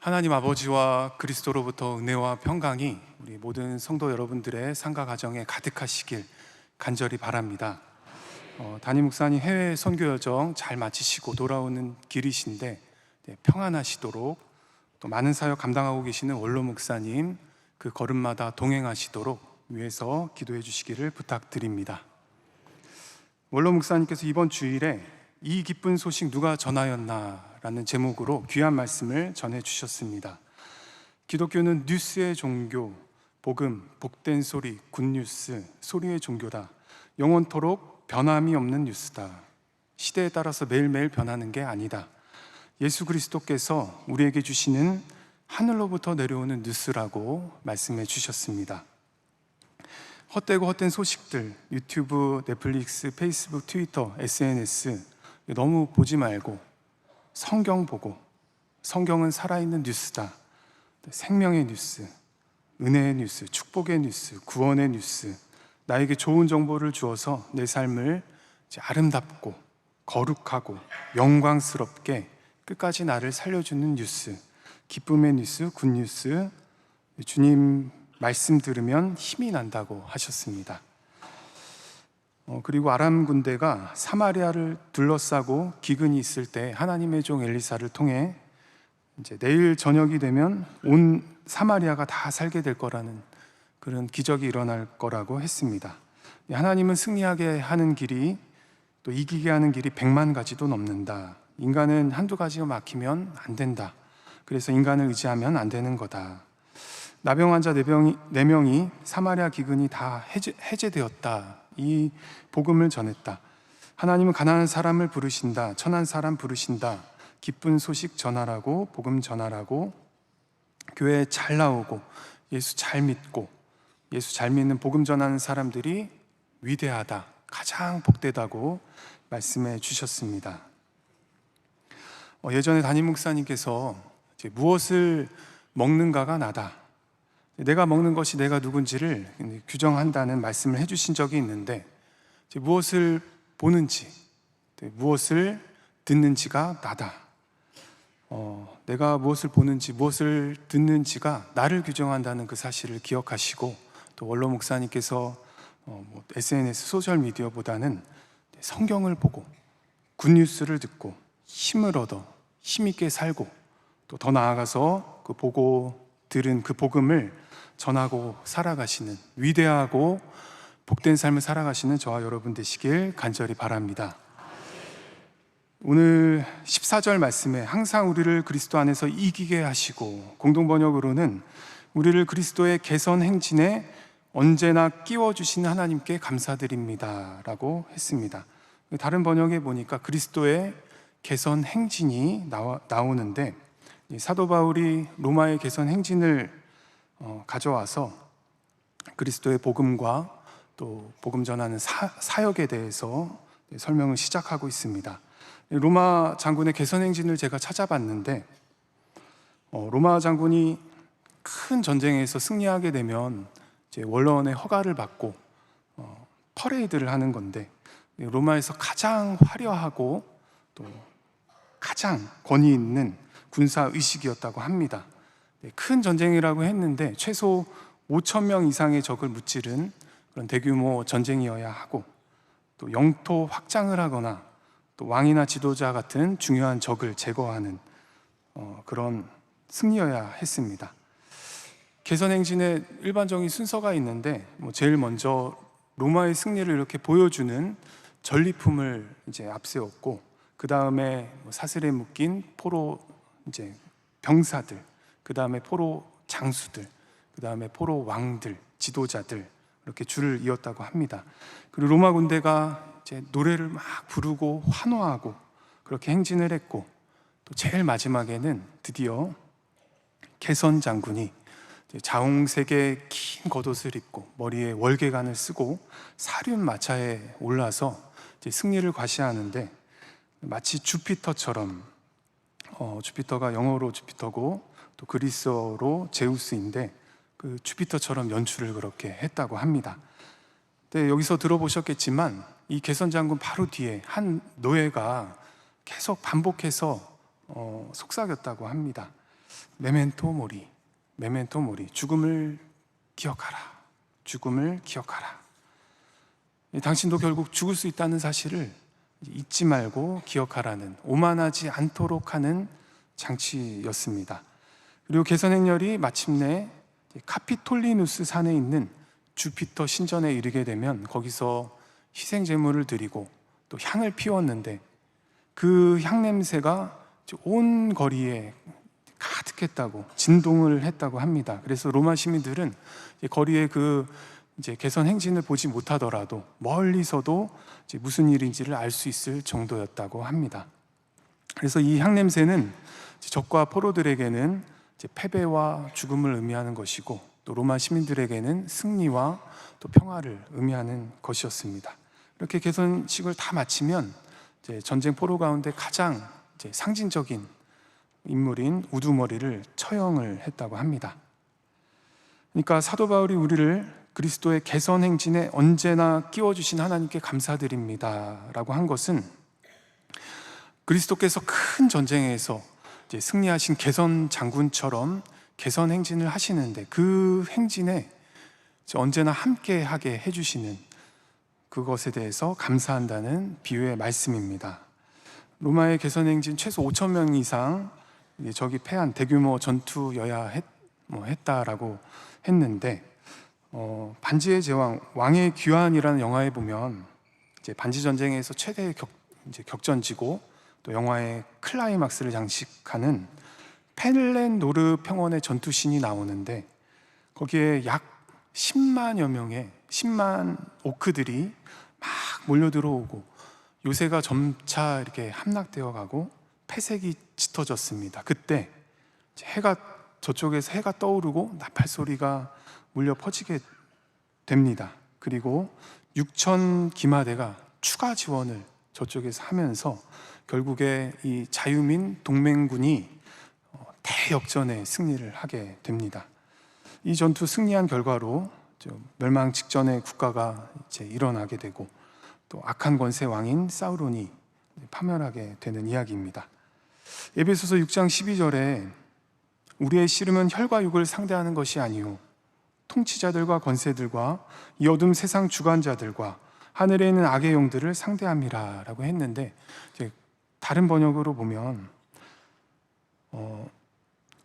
하나님 아버지와 그리스도로부터 은혜와 평강이 우리 모든 성도 여러분들의 삶과 가정에 가득하시길 간절히 바랍니다. 담임 목사님 해외 선교 여정 잘 마치시고 돌아오는 길이신데 평안하시도록, 또 많은 사역 감당하고 계시는 원로 목사님 그 걸음마다 동행하시도록 위해서 기도해 주시기를 부탁드립니다. 원로 목사님께서 이번 주일에 이 기쁜 소식 누가 전하였나 라는 제목으로 귀한 말씀을 전해 주셨습니다. 기독교는 뉴스의 종교, 복음, 복된 소리, 굿뉴스, 소리의 종교다. 영원토록 변함이 없는 뉴스다. 시대에 따라서 매일매일 변하는 게 아니다. 예수 그리스도께서 우리에게 주시는 하늘로부터 내려오는 뉴스라고 말씀해 주셨습니다. 헛되고 헛된 소식들, 유튜브, 넷플릭스, 페이스북, 트위터, SNS 너무 보지 말고 성경 보고, 성경은 살아있는 뉴스다. 생명의 뉴스, 은혜의 뉴스, 축복의 뉴스, 구원의 뉴스, 나에게 좋은 정보를 주어서 내 삶을 아름답고 거룩하고 영광스럽게 끝까지 나를 살려주는 뉴스, 기쁨의 뉴스, 굿뉴스, 주님 말씀 들으면 힘이 난다고 하셨습니다. 그리고 아람 군대가 사마리아를 둘러싸고 기근이 있을 때 하나님의 종 엘리사를 통해 이제 내일 저녁이 되면 온 사마리아가 다 살게 될 거라는 그런 기적이 일어날 거라고 했습니다. 하나님은 승리하게 하는 길이, 또 이기게 하는 길이 100만 가지도 넘는다. 인간은 한두 가지가 막히면 안 된다. 그래서 인간을 의지하면 안 되는 거다. 나병 환자 4명이 사마리아 기근이 다 해제되었다. 이 복음을 전했다. 하나님은 가난한 사람을 부르신다. 천한 사람 부르신다. 기쁜 소식 전하라고, 복음 전하라고, 교회에 잘 나오고 예수 잘 믿고 예수 잘 믿는 복음 전하는 사람들이 위대하다, 가장 복되다고 말씀해 주셨습니다. 예전에 담임 목사님께서 무엇을 먹는가가 나다, 내가 먹는 것이 내가 누군지를 규정한다는 말씀을 해주신 적이 있는데, 무엇을 보는지, 무엇을 듣는지가 나다. 내가 무엇을 보는지, 무엇을 듣는지가 나를 규정한다는 그 사실을 기억하시고, 또 원로 목사님께서 SNS, 소셜미디어보다는 성경을 보고 굿뉴스를 듣고 힘을 얻어 힘있게 살고, 또 더 나아가서 그 보고 들은 그 복음을 전하고 살아가시는 위대하고 복된 삶을 살아가시는 저와 여러분 되시길 간절히 바랍니다. 오늘 14절 말씀에 항상 우리를 그리스도 안에서 이기게 하시고, 공동번역으로는 우리를 그리스도의 개선 행진에 언제나 끼워주시는 하나님께 감사드립니다 라고 했습니다. 다른 번역에 보니까 그리스도의 개선 행진이 나오는데, 사도 바울이 로마의 개선 행진을 가져와서 그리스도의 복음과 또 복음 전하는 사역에 대해서 설명을 시작하고 있습니다. 로마 장군의 개선 행진을 제가 찾아봤는데, 로마 장군이 큰 전쟁에서 승리하게 되면 이제 원로원의 허가를 받고 퍼레이드를 하는 건데, 로마에서 가장 화려하고 또 가장 권위 있는 군사 의식이었다고 합니다. 큰 전쟁이라고 했는데 최소 5,000명 이상의 적을 무찌른 그런 대규모 전쟁이어야 하고, 또 영토 확장을 하거나 또 왕이나 지도자 같은 중요한 적을 제거하는 그런 승리여야 했습니다. 개선 행진에 일반적인 순서가 있는데, 제일 먼저 로마의 승리를 이렇게 보여주는 전리품을 이제 앞세웠고, 그 다음에 사슬에 묶인 포로 병사들, 그 다음에 포로 장수들, 그 다음에 포로 왕들, 지도자들, 이렇게 줄을 이었다고 합니다. 그리고 로마 군대가 이제 노래를 막 부르고 환호하고 그렇게 행진을 했고, 또 제일 마지막에는 드디어 개선 장군이 자홍색의 긴 겉옷을 입고 머리에 월계관을 쓰고 사륜 마차에 올라서 이제 승리를 과시하는데, 마치 주피터처럼, 주피터가 영어로 주피터고 또 그리스어로 제우스인데, 그 주피터처럼 연출을 그렇게 했다고 합니다. 근데 여기서 들어보셨겠지만 이 개선 장군 바로 뒤에 한 노예가 계속 반복해서 속삭였다고 합니다. 메멘토 모리, 메멘토 모리, 죽음을 기억하라, 죽음을 기억하라. 당신도 결국 죽을 수 있다는 사실을 잊지 말고 기억하라는, 오만하지 않도록 하는 장치였습니다. 그리고 개선 행렬이 마침내 카피톨리누스 산에 있는 주피터 신전에 이르게 되면 거기서 희생 제물을 드리고 또 향을 피웠는데 그 향 냄새가 온 거리에 가득했다고, 진동을 했다고 합니다. 그래서 로마 시민들은 거리에 그 이제 개선 행진을 보지 못하더라도 멀리서도 이제 무슨 일인지를 알 수 있을 정도였다고 합니다. 그래서 이 향 냄새는 적과 포로들에게는 이제 패배와 죽음을 의미하는 것이고, 또 로마 시민들에게는 승리와 또 평화를 의미하는 것이었습니다. 이렇게 개선식을 다 마치면 이제 전쟁 포로 가운데 가장 이제 상징적인 인물인 우두머리를 처형을 했다고 합니다. 그러니까 사도 바울이 우리를 그리스도의 개선 행진에 언제나 끼워주신 하나님께 감사드립니다 라고 한 것은, 그리스도께서 큰 전쟁에서 이제 승리하신 개선 장군처럼 개선 행진을 하시는데 그 행진에 언제나 함께 하게 해주시는 그것에 대해서 감사한다는 비유의 말씀입니다. 로마의 개선 행진 최소 5천 명 이상 적이 패한 대규모 전투여야 했다라고 했는데, 반지의 제왕 왕의 귀환이라는 영화에 보면 이제 반지 전쟁에서 최대의 격전지고 또 영화의 클라이막스를 장식하는 펜렌노르 평원의 전투신이 나오는데, 거기에 약 10만여 명의 10만 오크들이 막 몰려 들어오고 요새가 점차 이렇게 함락되어 가고 폐색이 짙어졌습니다. 그때 저쪽에서 해가 떠오르고 나팔 소리가 울려 퍼지게 됩니다. 그리고 6천 기마대가 추가 지원을 저쪽에서 하면서 결국에 이 자유민 동맹군이 대역전의 승리를 하게 됩니다. 이 전투 승리한 결과로 멸망 직전의 국가가 이제 일어나게 되고 또 악한 권세 왕인 사우론이 파멸하게 되는 이야기입니다. 에베소서 6장 12절에 우리의 씨름은 혈과 육을 상대하는 것이 아니요 통치자들과 권세들과 이 어둠 세상 주관자들과 하늘에 있는 악의 영들을 상대함이라 라고 했는데, 이제 다른 번역으로 보면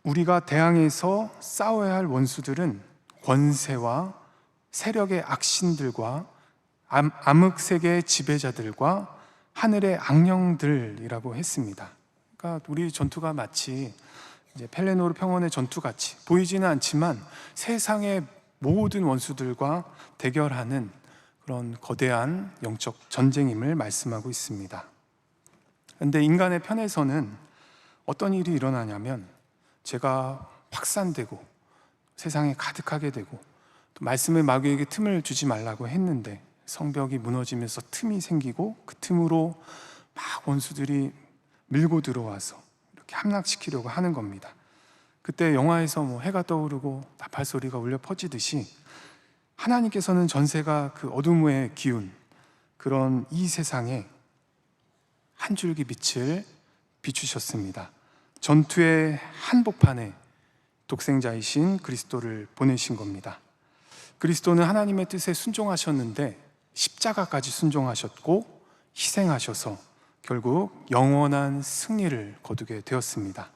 우리가 대항해서 싸워야 할 원수들은 권세와 세력의 악신들과 암흑세계의 지배자들과 하늘의 악령들이라고 했습니다. 그러니까 우리 전투가 마치 이제 펠레노르 평원의 전투같이 보이지는 않지만 세상의 모든 원수들과 대결하는 그런 거대한 영적 전쟁임을 말씀하고 있습니다. 그런데 인간의 편에서는 어떤 일이 일어나냐면 죄가 확산되고 세상에 가득하게 되고, 또 말씀을 마귀에게 틈을 주지 말라고 했는데 성벽이 무너지면서 틈이 생기고 그 틈으로 막 원수들이 밀고 들어와서 이렇게 함락시키려고 하는 겁니다. 그때 영화에서 해가 떠오르고 나팔 소리가 울려 퍼지듯이 하나님께서는 전세가 그 어둠의 기운, 그런 이 세상에 한 줄기 빛을 비추셨습니다. 전투의 한복판에 독생자이신 그리스도를 보내신 겁니다. 그리스도는 하나님의 뜻에 순종하셨는데 십자가까지 순종하셨고 희생하셔서 결국 영원한 승리를 거두게 되었습니다.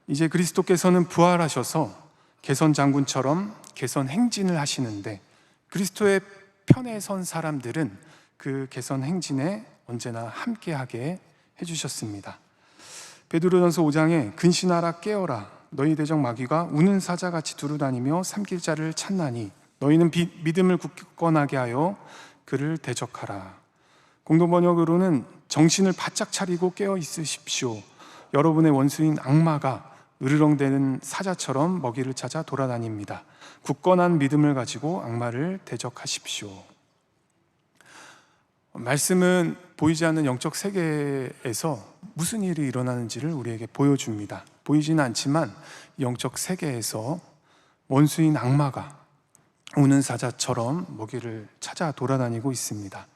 이제 그리스도께서는 부활하셔서 개선 장군처럼 개선 행진을 하시는데, 그리스도의 편에 선 사람들은 그 개선 행진에 언제나 함께하게 해주셨습니다. 베드로전서 5장에 근신하라 깨어라 너희 대적 마귀가 우는 사자같이 두루다니며 삼킬 자를 찾나니 너희는 믿음을 굳건하게 하여 그를 대적하라. 공동번역으로는 정신을 바짝 차리고 깨어 있으십시오. 여러분의 원수인 악마가 으르렁대는 사자처럼 먹이를 찾아 돌아다닙니다. 굳건한 믿음을 가지고 악마를 대적하십시오. 말씀은 보이지 않는 영적 세계에서 무슨 일이 일어나는지를 우리에게 보여줍니다. 보이지는 않지만 영적 세계에서 원수인 악마가 우는 사자처럼 먹이를 찾아 돌아다니고 있습니다.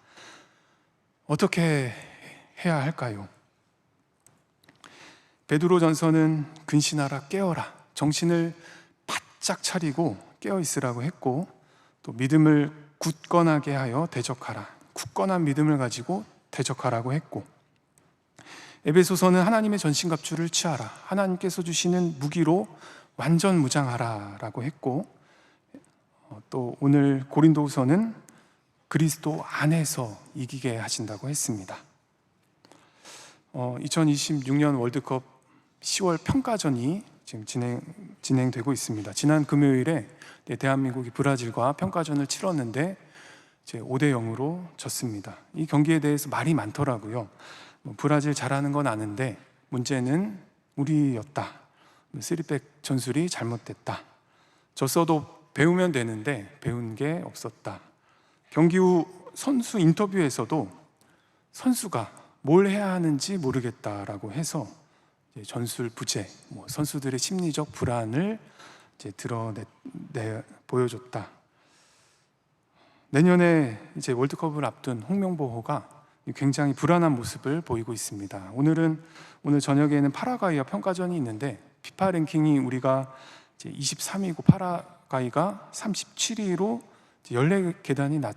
어떻게 해야 할까요? 베드로전서는 근신하라 깨어라, 정신을 바짝 차리고 깨어 있으라고 했고, 또 믿음을 굳건하게 하여 대적하라, 굳건한 믿음을 가지고 대적하라고 했고, 에베소서는 하나님의 전신갑주를 취하라, 하나님께서 주시는 무기로 완전 무장하라 라고 했고, 또 오늘 고린도후서는 그리스도 안에서 이기게 하신다고 했습니다. 2026년 월드컵 10월 평가전이 지금 진행되고 있습니다. 지난 금요일에 대한민국이 브라질과 평가전을 치렀는데 5대 0으로 졌습니다. 이 경기에 대해서 말이 많더라고요. 브라질 잘하는 건 아는데 문제는 우리였다. 3백 전술이 잘못됐다. 졌어도 배우면 되는데 배운 게 없었다. 경기 후 선수 인터뷰에서도 선수가 뭘 해야 하는지 모르겠다라고 해서 전술 부재, 선수들의 심리적 불안을 보여줬다. 내년에 이제 월드컵을 앞둔 홍명보호가 굉장히 불안한 모습을 보이고 있습니다. 오늘 저녁에는 파라과이와 평가전이 있는데 피파 랭킹이 우리가 이제 23위고 파라과이가 37위로 14계단이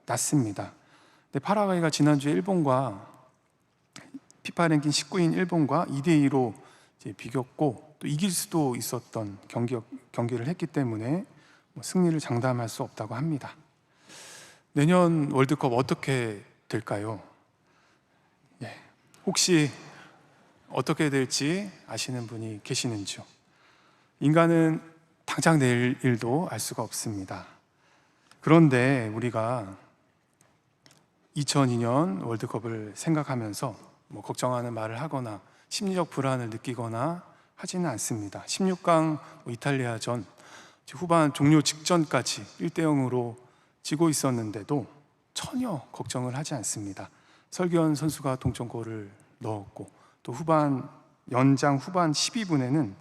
낮습니다. 근데 파라과이가 지난주에 일본과 피파 랭킹 19인 일본과 2대2로 비겼고, 또 이길 수도 있었던 경기를 했기 때문에 승리를 장담할 수 없다고 합니다. 내년 월드컵 어떻게 될까요? 혹시 어떻게 될지 아시는 분이 계시는지요? 인간은 당장 내일 일도 알 수가 없습니다. 그런데 우리가 2002년 월드컵을 생각하면서 걱정하는 말을 하거나 심리적 불안을 느끼거나 하지는 않습니다. 16강 이탈리아전 후반 종료 직전까지 1대 0으로 지고 있었는데도 전혀 걱정을 하지 않습니다. 설기현 선수가 동점골을 넣었고, 또 연장 후반 12분에는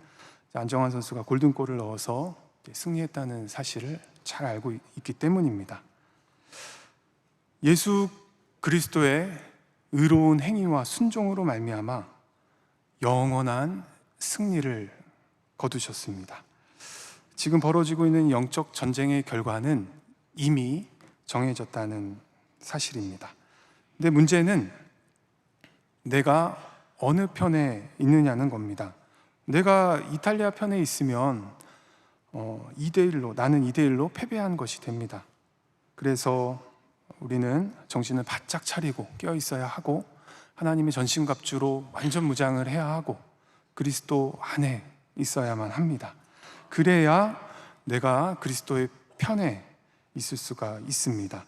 안정환 선수가 골든골을 넣어서 승리했다는 사실을 잘 알고 있기 때문입니다. 예수 그리스도의 의로운 행위와 순종으로 말미암아 영원한 승리를 거두셨습니다. 지금 벌어지고 있는 영적 전쟁의 결과는 이미 정해졌다는 사실입니다. 근데 문제는 내가 어느 편에 있느냐는 겁니다. 내가 이탈리아 편에 있으면 2대1로, 나는 2대1로 패배한 것이 됩니다. 그래서 우리는 정신을 바짝 차리고 깨어 있어야 하고, 하나님의 전신갑주로 완전 무장을 해야 하고, 그리스도 안에 있어야만 합니다. 그래야 내가 그리스도의 편에 있을 수가 있습니다.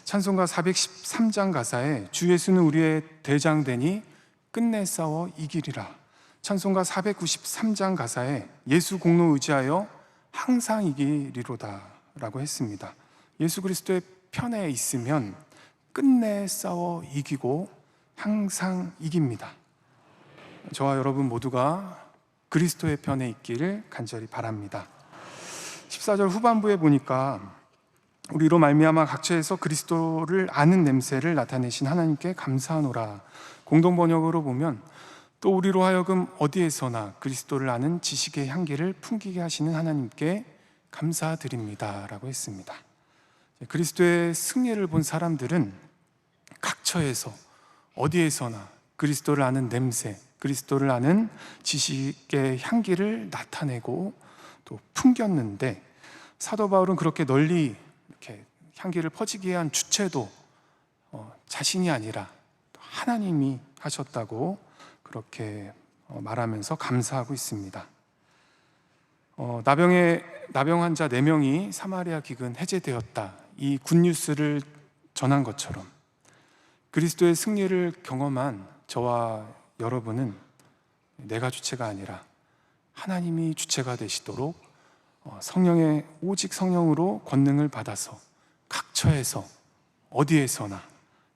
찬송가 413장 가사에 주 예수는 우리의 대장 되니 끝내 싸워 이기리라. 찬송가 493장 가사에 예수 공로 의지하여 항상 이기리로다 라고 했습니다. 예수 그리스도의 편에 있으면 끝내 싸워 이기고 항상 이깁니다. 저와 여러분 모두가 그리스도의 편에 있기를 간절히 바랍니다. 14절 후반부에 보니까 우리로 말미암아 각처에서 그리스도를 아는 냄새를 나타내신 하나님께 감사하노라. 공동번역으로 보면 또 우리로 하여금 어디에서나 그리스도를 아는 지식의 향기를 풍기게 하시는 하나님께 감사드립니다 라고 했습니다. 그리스도의 승리를 본 사람들은 각처에서 어디에서나 그리스도를 아는 냄새, 그리스도를 아는 지식의 향기를 나타내고 또 풍겼는데, 사도 바울은 그렇게 널리 이렇게 향기를 퍼지게 한 주체도 자신이 아니라 하나님이 하셨다고 그렇게 말하면서 감사하고 있습니다. 나병 환자 4명이 사마리아 기근 해제되었다, 이 굿뉴스를 전한 것처럼 그리스도의 승리를 경험한 저와 여러분은 내가 주체가 아니라 하나님이 주체가 되시도록 오직 성령으로 권능을 받아서 각처에서 어디에서나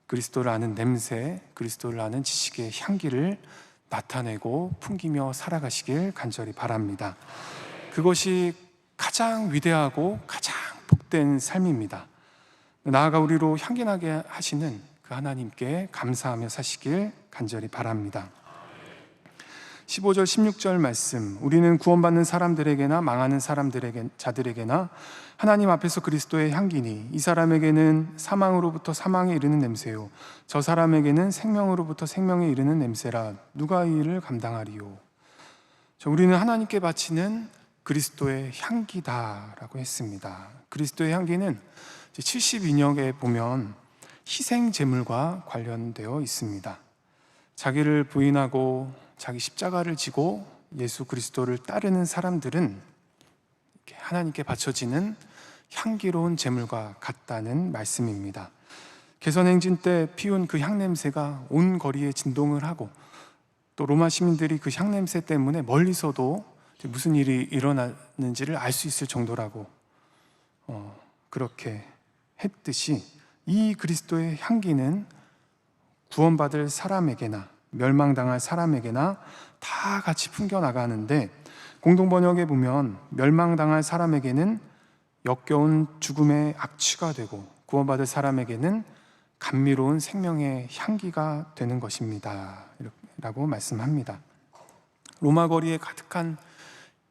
그리스도를 아는 냄새, 그리스도를 아는 지식의 향기를 나타내고 풍기며 살아가시길 간절히 바랍니다. 그것이 가장 위대하고 가장 복된 삶입니다. 나아가 우리로 향기나게 하시는 그 하나님께 감사하며 사시길 간절히 바랍니다. 15절 16절 말씀, 우리는 구원받는 사람들에게나 망하는 자들에게나 하나님 앞에서 그리스도의 향기니 이 사람에게는 사망으로부터 사망에 이르는 냄새요 저 사람에게는 생명으로부터 생명에 이르는 냄새라 누가 이 일을 감당하리요. 우리는 하나님께 바치는 그리스도의 향기다라고 했습니다. 그리스도의 향기는 72력에 보면 희생 제물과 관련되어 있습니다. 자기를 부인하고 자기 십자가를 지고 예수 그리스도를 따르는 사람들은 하나님께 바쳐지는 향기로운 제물과 같다는 말씀입니다. 개선행진 때 피운 그 향냄새가 온 거리에 진동을 하고 또 로마 시민들이 그 향냄새 때문에 멀리서도 무슨 일이 일어나는지를 알 수 있을 정도라고 그렇게 했듯이 이 그리스도의 향기는 구원받을 사람에게나 멸망당할 사람에게나 다 같이 풍겨나가는데, 공동번역에 보면 멸망당할 사람에게는 역겨운 죽음의 악취가 되고 구원받을 사람에게는 감미로운 생명의 향기가 되는 것입니다 라고 말씀합니다. 로마 거리에 가득한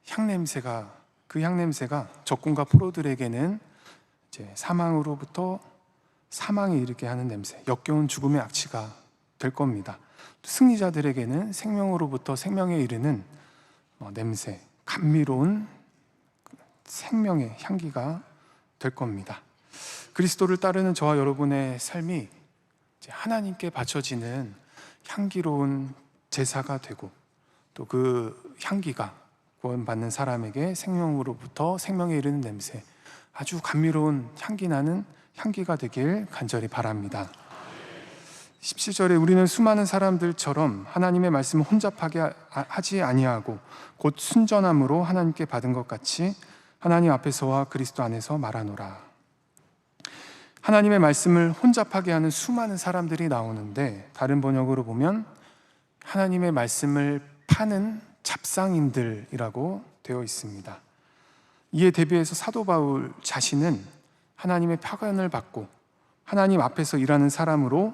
향냄새가, 그 향냄새가 적군과 포로들에게는 이제 사망으로부터 사망에 이르게 하는 냄새, 역겨운 죽음의 악취가 될 겁니다. 승리자들에게는 생명으로부터 생명에 이르는 냄새, 감미로운 생명의 향기가 될 겁니다. 그리스도를 따르는 저와 여러분의 삶이 하나님께 바쳐지는 향기로운 제사가 되고 또 그 향기가 구원받는 사람에게 생명으로부터 생명에 이르는 냄새, 아주 감미로운 향기 나는 향기가 되길 간절히 바랍니다. 17절에 우리는 수많은 사람들처럼 하나님의 말씀을 혼잡하게 하지 아니하고 곧 순전함으로 하나님께 받은 것 같이 하나님 앞에서와 그리스도 안에서 말하노라. 하나님의 말씀을 혼잡하게 하는 수많은 사람들이 나오는데, 다른 번역으로 보면 하나님의 말씀을 파는 잡상인들이라고 되어 있습니다. 이에 대비해서 사도 바울 자신은 하나님의 파견을 받고 하나님 앞에서 일하는 사람으로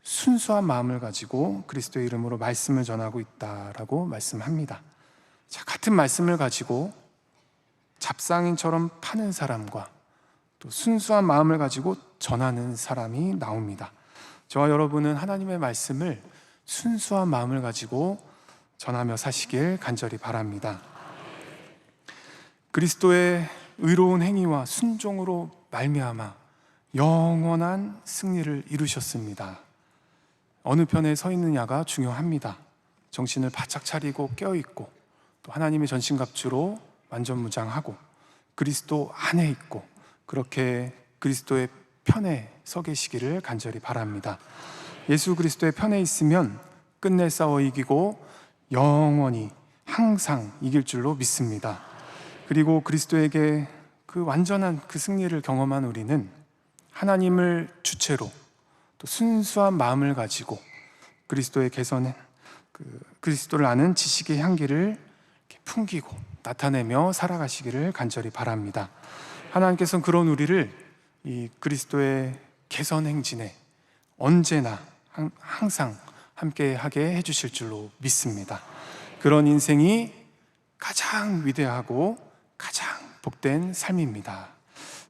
순수한 마음을 가지고 그리스도의 이름으로 말씀을 전하고 있다라고 말씀합니다. 자, 같은 말씀을 가지고 잡상인처럼 파는 사람과 또 순수한 마음을 가지고 전하는 사람이 나옵니다. 저와 여러분은 하나님의 말씀을 순수한 마음을 가지고 전하며 사시길 간절히 바랍니다. 그리스도의 의로운 행위와 순종으로 말미암아 영원한 승리를 이루셨습니다. 어느 편에 서 있느냐가 중요합니다. 정신을 바짝 차리고 깨어있고 또 하나님의 전신갑주로 완전무장하고 그리스도 안에 있고 그렇게 그리스도의 편에 서 계시기를 간절히 바랍니다. 예수 그리스도의 편에 있으면 끝내 싸워 이기고 영원히 항상 이길 줄로 믿습니다. 그리고 그리스도에게 그 완전한 그 승리를 경험한 우리는 하나님을 주체로 또 순수한 마음을 가지고 그리스도의 개선은 그리스도를 아는 지식의 향기를 풍기고 나타내며 살아가시기를 간절히 바랍니다. 하나님께서는 그런 우리를 이 그리스도의 개선 행진에 언제나 항상 함께하게 해주실 줄로 믿습니다. 그런 인생이 가장 위대하고 가장 복된 삶입니다.